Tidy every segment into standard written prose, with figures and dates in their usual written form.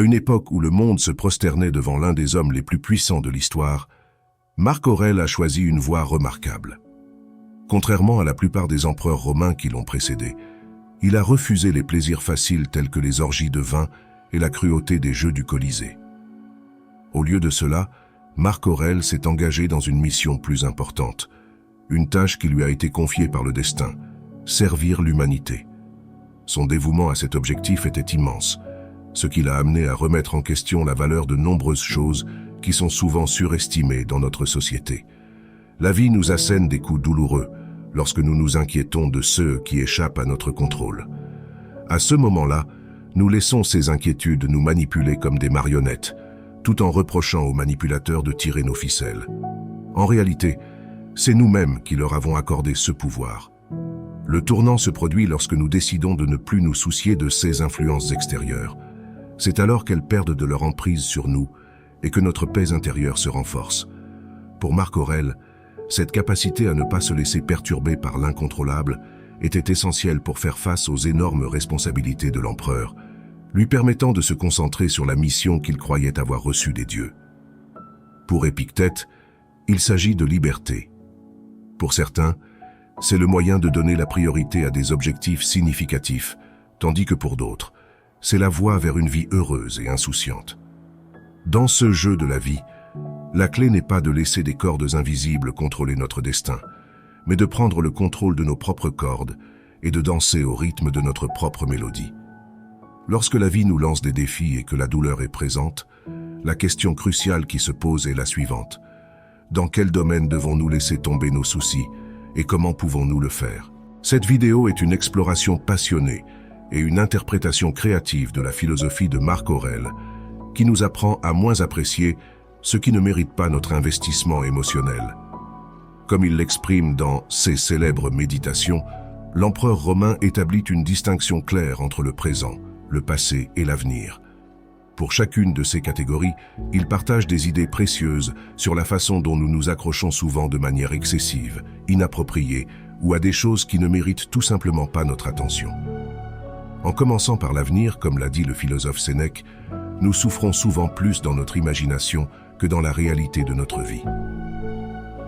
À une époque où le monde se prosternait devant l'un des hommes les plus puissants de l'histoire, Marc Aurèle a choisi une voie remarquable. Contrairement à la plupart des empereurs romains qui l'ont précédé, il a refusé les plaisirs faciles tels que les orgies de vin et la cruauté des jeux du Colisée. Au lieu de cela, Marc Aurèle s'est engagé dans une mission plus importante, une tâche qui lui a été confiée par le destin, servir l'humanité. Son dévouement à cet objectif était immense, ce qui l'a amené à remettre en question la valeur de nombreuses choses qui sont souvent surestimées dans notre société. La vie nous assène des coups douloureux lorsque nous nous inquiétons de ceux qui échappent à notre contrôle. À ce moment-là, nous laissons ces inquiétudes nous manipuler comme des marionnettes, tout en reprochant aux manipulateurs de tirer nos ficelles. En réalité, c'est nous-mêmes qui leur avons accordé ce pouvoir. Le tournant se produit lorsque nous décidons de ne plus nous soucier de ces influences extérieures. C'est alors qu'elles perdent de leur emprise sur nous et que notre paix intérieure se renforce. Pour Marc Aurèle, cette capacité à ne pas se laisser perturber par l'incontrôlable était essentielle pour faire face aux énormes responsabilités de l'empereur, lui permettant de se concentrer sur la mission qu'il croyait avoir reçue des dieux. Pour Épictète, il s'agit de liberté. Pour certains, c'est le moyen de donner la priorité à des objectifs significatifs, tandis que pour d'autres, c'est la voie vers une vie heureuse et insouciante. Dans ce jeu de la vie, la clé n'est pas de laisser des cordes invisibles contrôler notre destin, mais de prendre le contrôle de nos propres cordes et de danser au rythme de notre propre mélodie. Lorsque la vie nous lance des défis et que la douleur est présente, la question cruciale qui se pose est la suivante. Dans quel domaine devons-nous laisser tomber nos soucis et comment pouvons-nous le faire? Cette vidéo est une exploration passionnée et une interprétation créative de la philosophie de Marc Aurèle, qui nous apprend à moins apprécier ce qui ne mérite pas notre investissement émotionnel. Comme il l'exprime dans ses célèbres méditations, l'empereur romain établit une distinction claire entre le présent, le passé et l'avenir. Pour chacune de ces catégories, il partage des idées précieuses sur la façon dont nous nous accrochons souvent de manière excessive, inappropriée ou à des choses qui ne méritent tout simplement pas notre attention. En commençant par l'avenir, comme l'a dit le philosophe Sénèque, nous souffrons souvent plus dans notre imagination que dans la réalité de notre vie.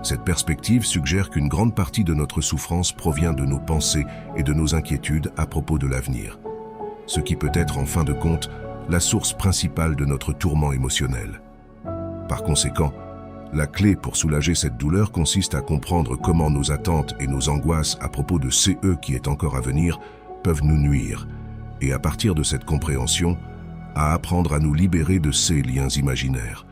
Cette perspective suggère qu'une grande partie de notre souffrance provient de nos pensées et de nos inquiétudes à propos de l'avenir, ce qui peut être en fin de compte la source principale de notre tourment émotionnel. Par conséquent, la clé pour soulager cette douleur consiste à comprendre comment nos attentes et nos angoisses à propos de ce qui est encore à venir peuvent nous nuire, et à partir de cette compréhension, à apprendre à nous libérer de ces liens imaginaires.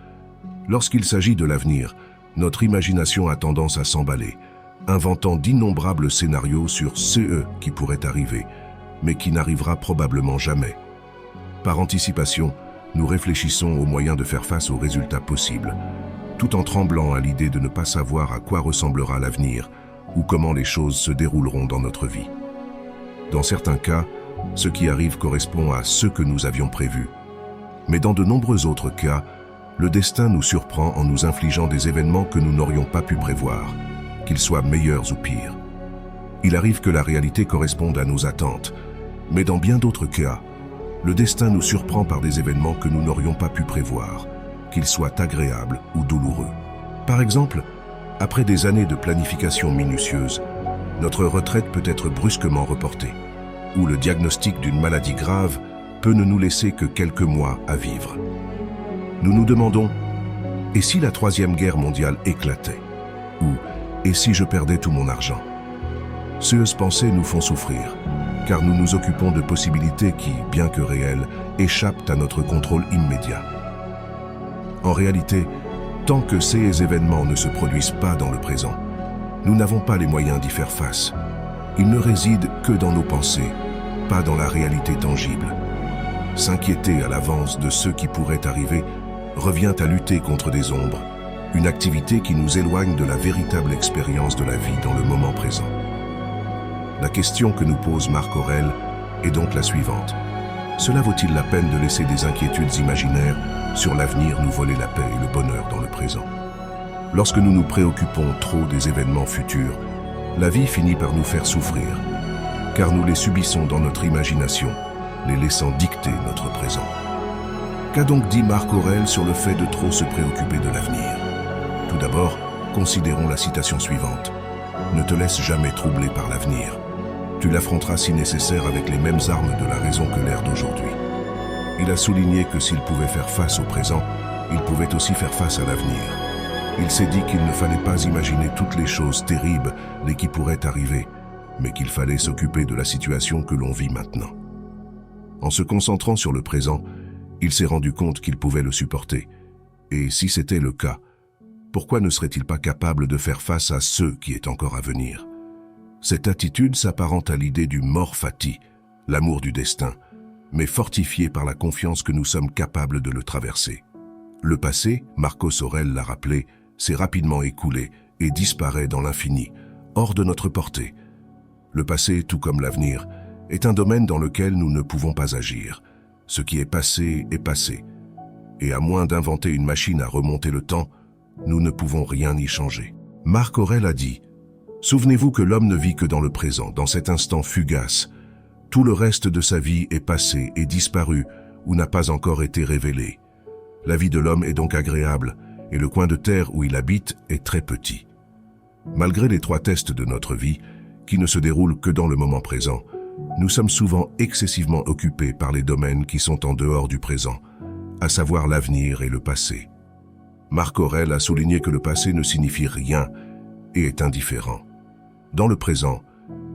Lorsqu'il s'agit de l'avenir, notre imagination a tendance à s'emballer, inventant d'innombrables scénarios sur ce qui pourrait arriver, mais qui n'arrivera probablement jamais. Par anticipation, nous réfléchissons aux moyens de faire face aux résultats possibles, tout en tremblant à l'idée de ne pas savoir à quoi ressemblera l'avenir ou comment les choses se dérouleront dans notre vie. Dans certains cas, ce qui arrive correspond à ce que nous avions prévu. Mais dans de nombreux autres cas, le destin nous surprend en nous infligeant des événements que nous n'aurions pas pu prévoir, qu'ils soient meilleurs ou pires. Il arrive que la réalité corresponde à nos attentes, mais dans bien d'autres cas, le destin nous surprend par des événements que nous n'aurions pas pu prévoir, qu'ils soient agréables ou douloureux. Par exemple, après des années de planification minutieuse, notre retraite peut être brusquement reportée, ou le diagnostic d'une maladie grave peut ne nous laisser que quelques mois à vivre. Nous nous demandons, et si la Troisième Guerre mondiale éclatait? Ou, et si je perdais tout mon argent? Ces pensées nous font souffrir, car nous nous occupons de possibilités qui, bien que réelles, échappent à notre contrôle immédiat. En réalité, tant que ces événements ne se produisent pas dans le présent, nous n'avons pas les moyens d'y faire face. Ils ne résident que dans nos pensées, pas dans la réalité tangible. S'inquiéter à l'avance de ce qui pourrait arriver revient à lutter contre des ombres, une activité qui nous éloigne de la véritable expérience de la vie dans le moment présent. La question que nous pose Marc Aurèle est donc la suivante. Cela vaut-il la peine de laisser des inquiétudes imaginaires sur l'avenir nous voler la paix et le bonheur dans le présent? Lorsque nous nous préoccupons trop des événements futurs, la vie finit par nous faire souffrir, car nous les subissons dans notre imagination, les laissant dicter notre présent. Qu'a donc dit Marc Aurèle sur le fait de trop se préoccuper de l'avenir? Tout d'abord, considérons la citation suivante. Ne te laisse jamais troubler par l'avenir. Tu l'affronteras si nécessaire avec les mêmes armes de la raison que l'ère d'aujourd'hui. Il a souligné que s'il pouvait faire face au présent, il pouvait aussi faire face à l'avenir. Il s'est dit qu'il ne fallait pas imaginer toutes les choses terribles qui pourraient arriver, mais qu'il fallait s'occuper de la situation que l'on vit maintenant. En se concentrant sur le présent, il s'est rendu compte qu'il pouvait le supporter. Et si c'était le cas, pourquoi ne serait-il pas capable de faire face à ce qui est encore à venir? Cette attitude s'apparente à l'idée du mors fati, l'amour du destin, mais fortifié par la confiance que nous sommes capables de le traverser. Le passé, Marcos Aurèle l'a rappelé, s'est rapidement écoulé et disparaît dans l'infini, hors de notre portée. Le passé, tout comme l'avenir, est un domaine dans lequel nous ne pouvons pas agir. Ce qui est passé, et à moins d'inventer une machine à remonter le temps, nous ne pouvons rien y changer. Marc Aurèle a dit « Souvenez-vous que l'homme ne vit que dans le présent, dans cet instant fugace. Tout le reste de sa vie est passé et disparu ou n'a pas encore été révélé. La vie de l'homme est donc agréable et le coin de terre où il habite est très petit. Malgré les 3 tests de notre vie, qui ne se déroulent que dans le moment présent, nous sommes souvent excessivement occupés par les domaines qui sont en dehors du présent, à savoir l'avenir et le passé. Marc Aurèle a souligné que le passé ne signifie rien et est indifférent. Dans le présent,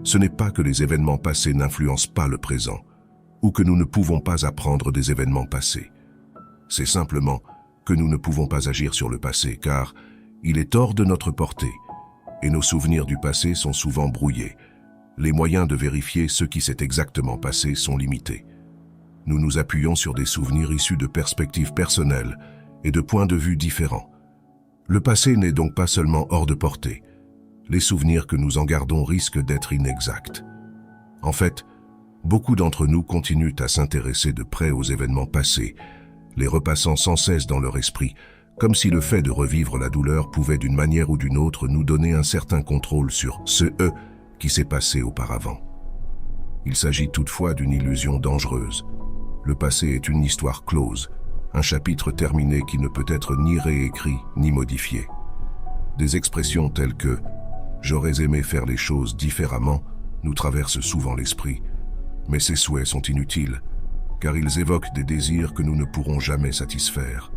ce n'est pas que les événements passés n'influencent pas le présent, ou que nous ne pouvons pas apprendre des événements passés. C'est simplement que nous ne pouvons pas agir sur le passé, car il est hors de notre portée, et nos souvenirs du passé sont souvent brouillés. Les moyens de vérifier ce qui s'est exactement passé sont limités. Nous nous appuyons sur des souvenirs issus de perspectives personnelles et de points de vue différents. Le passé n'est donc pas seulement hors de portée. Les souvenirs que nous en gardons risquent d'être inexacts. En fait, beaucoup d'entre nous continuent à s'intéresser de près aux événements passés, les repassant sans cesse dans leur esprit, comme si le fait de revivre la douleur pouvait d'une manière ou d'une autre nous donner un certain contrôle sur ce qui s'est passé auparavant. Il s'agit toutefois d'une illusion dangereuse. Le passé est une histoire close, un chapitre terminé qui ne peut être ni réécrit ni modifié. Des expressions telles que « j'aurais aimé faire les choses différemment » nous traversent souvent l'esprit, mais ces souhaits sont inutiles, car ils évoquent des désirs que nous ne pourrons jamais satisfaire.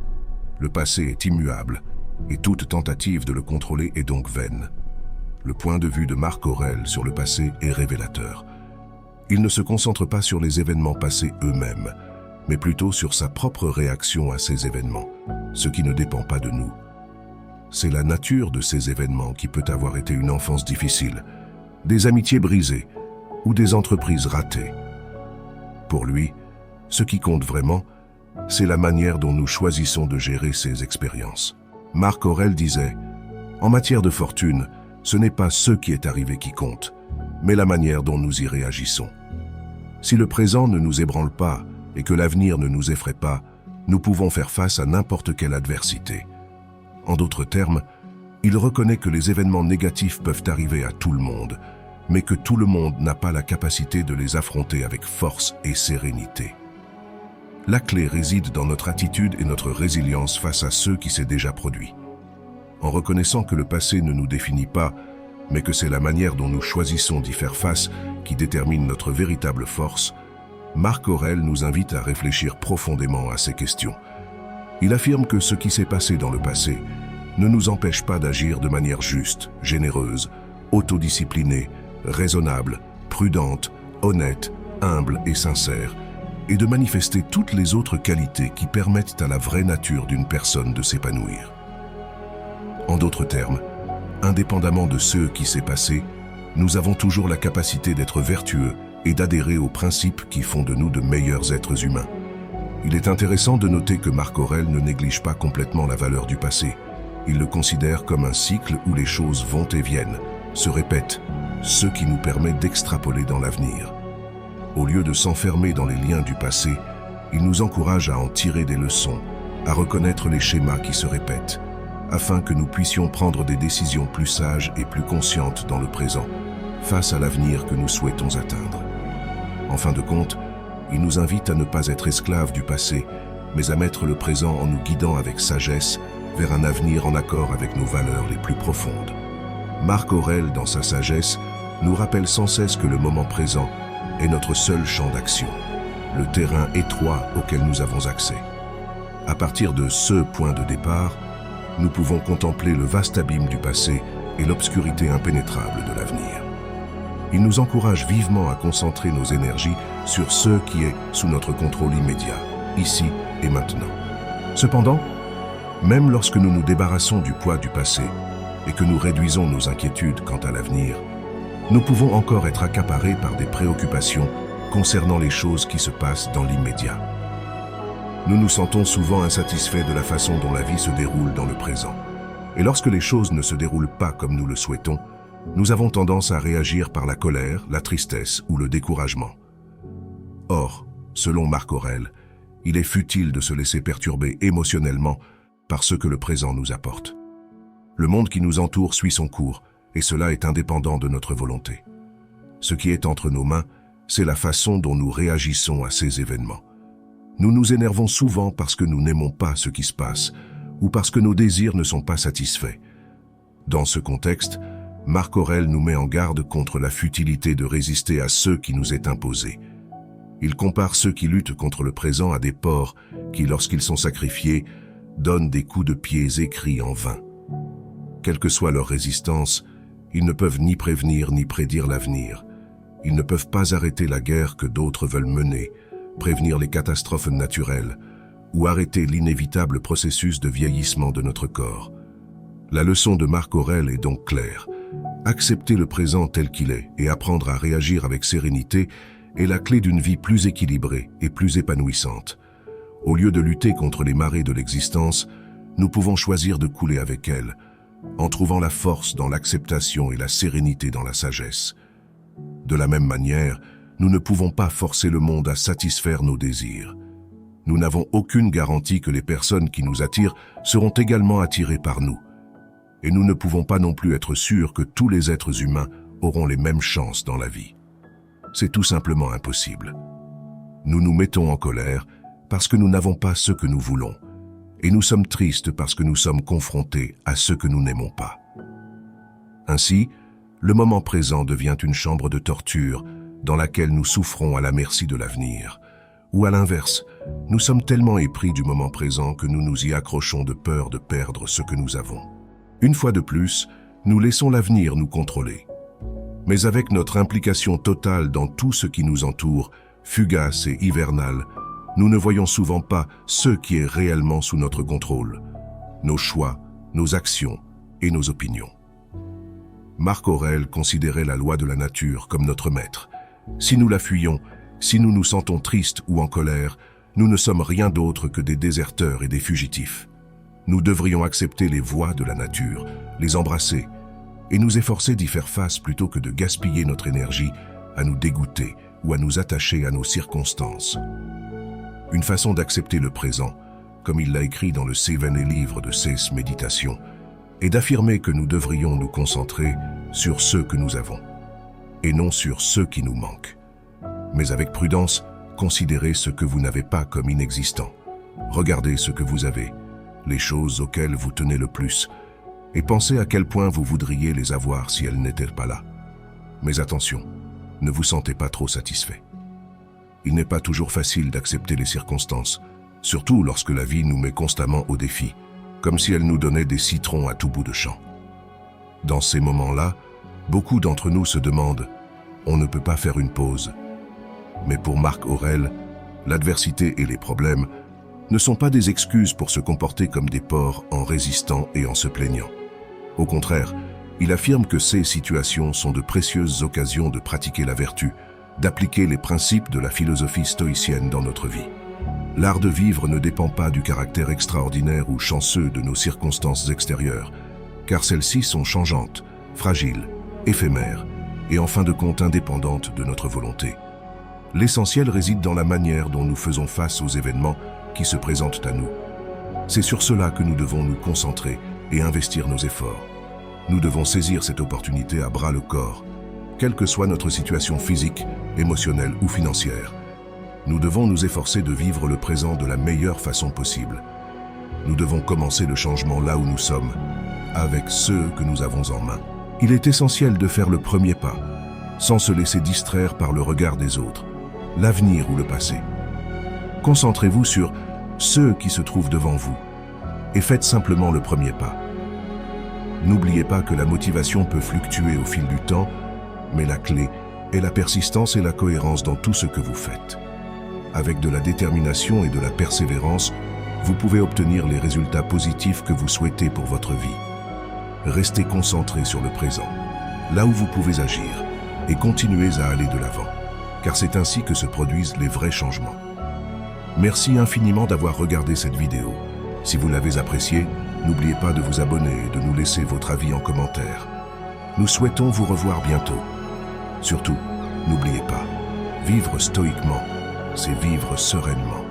Le passé est immuable, et toute tentative de le contrôler est donc vaine. Le point de vue de Marc Aurèle sur le passé est révélateur. Il ne se concentre pas sur les événements passés eux-mêmes, mais plutôt sur sa propre réaction à ces événements, ce qui ne dépend pas de nous. C'est la nature de ces événements qui peut avoir été une enfance difficile, des amitiés brisées ou des entreprises ratées. Pour lui, ce qui compte vraiment, c'est la manière dont nous choisissons de gérer ces expériences. Marc Aurèle disait « En matière de fortune, ce n'est pas ce qui est arrivé qui compte, mais la manière dont nous y réagissons. Si le présent ne nous ébranle pas et que l'avenir ne nous effraie pas, nous pouvons faire face à n'importe quelle adversité. » En d'autres termes, il reconnaît que les événements négatifs peuvent arriver à tout le monde, mais que tout le monde n'a pas la capacité de les affronter avec force et sérénité. La clé réside dans notre attitude et notre résilience face à ce qui s'est déjà produit. En reconnaissant que le passé ne nous définit pas, mais que c'est la manière dont nous choisissons d'y faire face qui détermine notre véritable force, Marc Aurèle nous invite à réfléchir profondément à ces questions. Il affirme que ce qui s'est passé dans le passé ne nous empêche pas d'agir de manière juste, généreuse, autodisciplinée, raisonnable, prudente, honnête, humble et sincère, et de manifester toutes les autres qualités qui permettent à la vraie nature d'une personne de s'épanouir. En d'autres termes, indépendamment de ce qui s'est passé, nous avons toujours la capacité d'être vertueux et d'adhérer aux principes qui font de nous de meilleurs êtres humains. Il est intéressant de noter que Marc Aurèle ne néglige pas complètement la valeur du passé. Il le considère comme un cycle où les choses vont et viennent, se répètent, ce qui nous permet d'extrapoler dans l'avenir. Au lieu de s'enfermer dans les liens du passé, il nous encourage à en tirer des leçons, à reconnaître les schémas qui se répètent, afin que nous puissions prendre des décisions plus sages et plus conscientes dans le présent, face à l'avenir que nous souhaitons atteindre. En fin de compte, il nous invite à ne pas être esclaves du passé, mais à mettre le présent en nous guidant avec sagesse vers un avenir en accord avec nos valeurs les plus profondes. Marc Aurèle, dans sa sagesse, nous rappelle sans cesse que le moment présent est notre seul champ d'action, le terrain étroit auquel nous avons accès. À partir de ce point de départ, nous pouvons contempler le vaste abîme du passé et l'obscurité impénétrable de l'avenir. Il nous encourage vivement à concentrer nos énergies sur ce qui est sous notre contrôle immédiat, ici et maintenant. Cependant, même lorsque nous nous débarrassons du poids du passé et que nous réduisons nos inquiétudes quant à l'avenir, nous pouvons encore être accaparés par des préoccupations concernant les choses qui se passent dans l'immédiat. Nous nous sentons souvent insatisfaits de la façon dont la vie se déroule dans le présent. Et lorsque les choses ne se déroulent pas comme nous le souhaitons, nous avons tendance à réagir par la colère, la tristesse ou le découragement. Or, selon Marc Aurèle, il est futile de se laisser perturber émotionnellement par ce que le présent nous apporte. Le monde qui nous entoure suit son cours, et cela est indépendant de notre volonté. Ce qui est entre nos mains, c'est la façon dont nous réagissons à ces événements. Nous nous énervons souvent parce que nous n'aimons pas ce qui se passe, ou parce que nos désirs ne sont pas satisfaits. Dans ce contexte, Marc Aurèle nous met en garde contre la futilité de résister à ce qui nous est imposé. Il compare ceux qui luttent contre le présent à des porcs qui, lorsqu'ils sont sacrifiés, donnent des coups de pied écrits en vain. Quelle que soit leur résistance, ils ne peuvent ni prévenir ni prédire l'avenir. Ils ne peuvent pas arrêter la guerre que d'autres veulent mener, prévenir les catastrophes naturelles ou arrêter l'inévitable processus de vieillissement de notre corps. La leçon de Marc Aurèle est donc claire. Accepter le présent tel qu'il est et apprendre à réagir avec sérénité est la clé d'une vie plus équilibrée et plus épanouissante. Au lieu de lutter contre les marées de l'existence, nous pouvons choisir de couler avec elles, en trouvant la force dans l'acceptation et la sérénité dans la sagesse. De la même manière, nous ne pouvons pas forcer le monde à satisfaire nos désirs. Nous n'avons aucune garantie que les personnes qui nous attirent seront également attirées par nous. Et nous ne pouvons pas non plus être sûrs que tous les êtres humains auront les mêmes chances dans la vie. C'est tout simplement impossible. Nous nous mettons en colère parce que nous n'avons pas ce que nous voulons, et nous sommes tristes parce que nous sommes confrontés à ce que nous n'aimons pas. Ainsi, le moment présent devient une chambre de torture dans laquelle nous souffrons à la merci de l'avenir. Ou à l'inverse, nous sommes tellement épris du moment présent que nous nous y accrochons de peur de perdre ce que nous avons. Une fois de plus, nous laissons l'avenir nous contrôler. Mais avec notre implication totale dans tout ce qui nous entoure, fugace et hivernal, nous ne voyons souvent pas ce qui est réellement sous notre contrôle, nos choix, nos actions et nos opinions. Marc Aurèle considérait la loi de la nature comme notre maître. Si nous la fuyons, si nous nous sentons tristes ou en colère, nous ne sommes rien d'autre que des déserteurs et des fugitifs. Nous devrions accepter les voies de la nature, les embrasser, et nous efforcer d'y faire face plutôt que de gaspiller notre énergie à nous dégoûter ou à nous attacher à nos circonstances. Une façon d'accepter le présent, comme il l'a écrit dans le 7 livre de ses méditations, est d'affirmer que nous devrions nous concentrer sur ce que nous avons, et non sur ce qui nous manque. Mais avec prudence, considérez ce que vous n'avez pas comme inexistant. Regardez ce que vous avez, les choses auxquelles vous tenez le plus, et pensez à quel point vous voudriez les avoir si elles n'étaient pas là. Mais attention, ne vous sentez pas trop satisfait. Il n'est pas toujours facile d'accepter les circonstances, surtout lorsque la vie nous met constamment au défi, comme si elle nous donnait des citrons à tout bout de champ. Dans ces moments-là, beaucoup d'entre nous se demandent « on ne peut pas faire une pause ». Mais pour Marc Aurèle, l'adversité et les problèmes ne sont pas des excuses pour se comporter comme des porcs en résistant et en se plaignant. Au contraire, il affirme que ces situations sont de précieuses occasions de pratiquer la vertu, d'appliquer les principes de la philosophie stoïcienne dans notre vie. L'art de vivre ne dépend pas du caractère extraordinaire ou chanceux de nos circonstances extérieures, car celles-ci sont changeantes, fragiles, éphémères et en fin de compte indépendantes de notre volonté. L'essentiel réside dans la manière dont nous faisons face aux événements qui se présentent à nous. C'est sur cela que nous devons nous concentrer et investir nos efforts. Nous devons saisir cette opportunité à bras le corps, quelle que soit notre situation physique, émotionnelle ou financière. Nous devons nous efforcer de vivre le présent de la meilleure façon possible. Nous devons commencer le changement là où nous sommes, avec ceux que nous avons en main. Il est essentiel de faire le premier pas, sans se laisser distraire par le regard des autres, l'avenir ou le passé. Concentrez-vous sur ceux qui se trouvent devant vous et faites simplement le premier pas. N'oubliez pas que la motivation peut fluctuer au fil du temps, mais la clé est la persistance et la cohérence dans tout ce que vous faites. Avec de la détermination et de la persévérance, vous pouvez obtenir les résultats positifs que vous souhaitez pour votre vie. Restez concentré sur le présent, là où vous pouvez agir, et continuez à aller de l'avant, car c'est ainsi que se produisent les vrais changements. Merci infiniment d'avoir regardé cette vidéo. Si vous l'avez appréciée, n'oubliez pas de vous abonner et de nous laisser votre avis en commentaire. Nous souhaitons vous revoir bientôt. Surtout, n'oubliez pas, vivre stoïquement, c'est vivre sereinement.